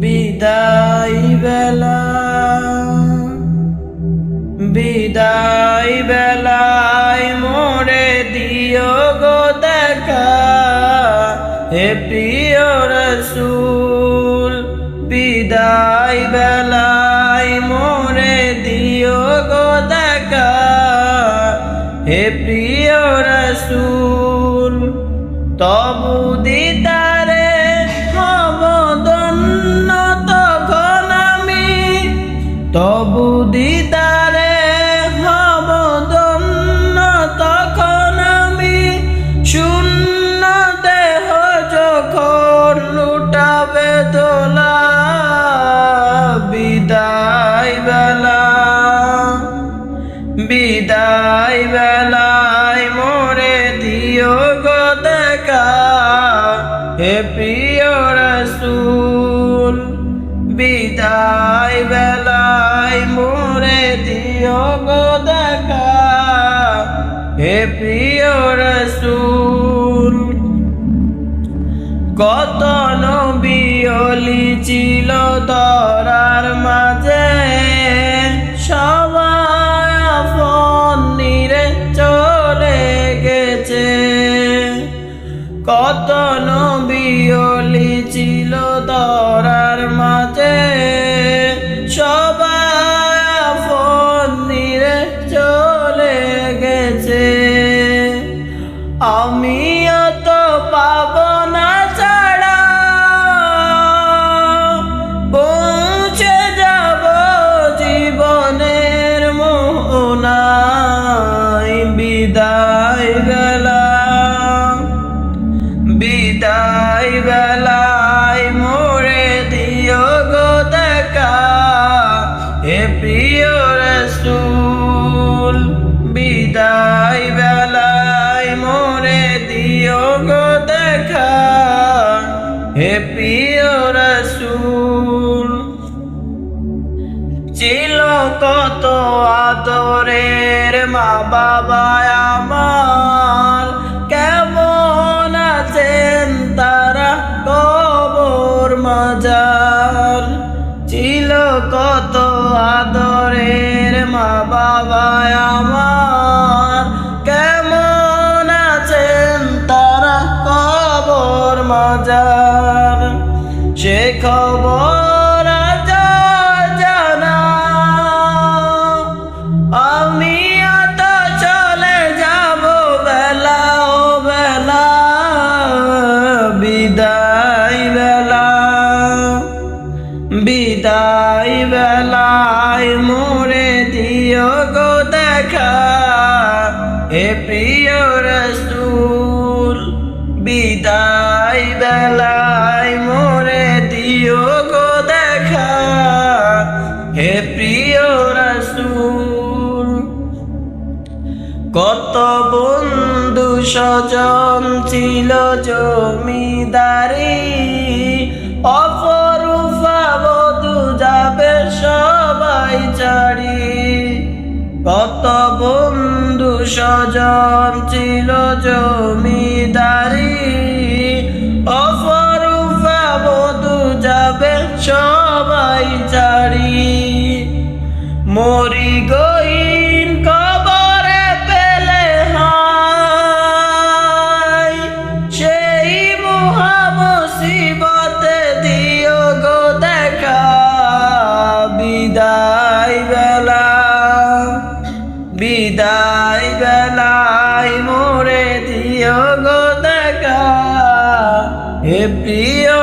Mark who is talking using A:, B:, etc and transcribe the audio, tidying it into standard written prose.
A: বিদায় বেলা বিদায় বেলায় মোরে দিও গো দেখা, হে প্রিয় রসূল। বিদায় বেলায় মোরে দিও গো দেখা, হে প্রিয় রসূল। তবু দিদারে হব ধন্য তখন আমি, তবু দিদারে হব ধন্য তখন আমি। শূন্য দেহ যখন লুটাবে দোলা, বিদায় বেলা বিদায় বেলায় মোরে দিও গো দেখা, হে প্রিয় রসূল। বিদায় বেলায় মোরে দিও গো দেখা, হে প্রিয় রসূল। কত নবী ওলি ছিল ধরার মাঝে, সবাই আপন নিরে চলে গেছে। কত নবী ওলি ছিল ধরার মাঝে, সবাই আপন নিরে চলে গেছে। আমিও তো পাবো না ছাড়া, পৌঁছে যাব জীবনের মোহনায়। বিদায় বেলা বিদায় বেলায় মোরে দিও গো দেখা, হে প্রিয় রসূল। বিদায় বেলায় মোরে দিও গো দেখা, হে প্রিয় রসূল। ছিল কত আদরের মা বাবা আমার, কেমন আছেন তারা কবর মাজার। ছিল কত আদরের মা বাবা আমার, কেমন আছেন তারা কবর মাজার। সে খবর আজ জানা, আমি তো চলে যাব বেলা ও বেলা। বিদায় বেলা বিদায় বেলায় মোরে দিও গো দেখা, হে প্রিয় রসূল। বিদায় বেলায় মোরে দিও গো দেখা, হে প্রিয় রসূল। কত বন্ধু স্বজন ছিল জমিদারি, অপরূপা বধূ যাবে সবাই ছাড়ি। কত বন্ধু স্বজন ছিল জমিদারি, অপরূপা বধূ যাবে সবাই ছাড়ি। মরি গইন কবরে পেলে হায়, সেই মহা মুসিবতে দিও গো দেখা। বিদায় বেলা বিদায় বেলায় মোরে দিও গো দেখা, হে প্রিয়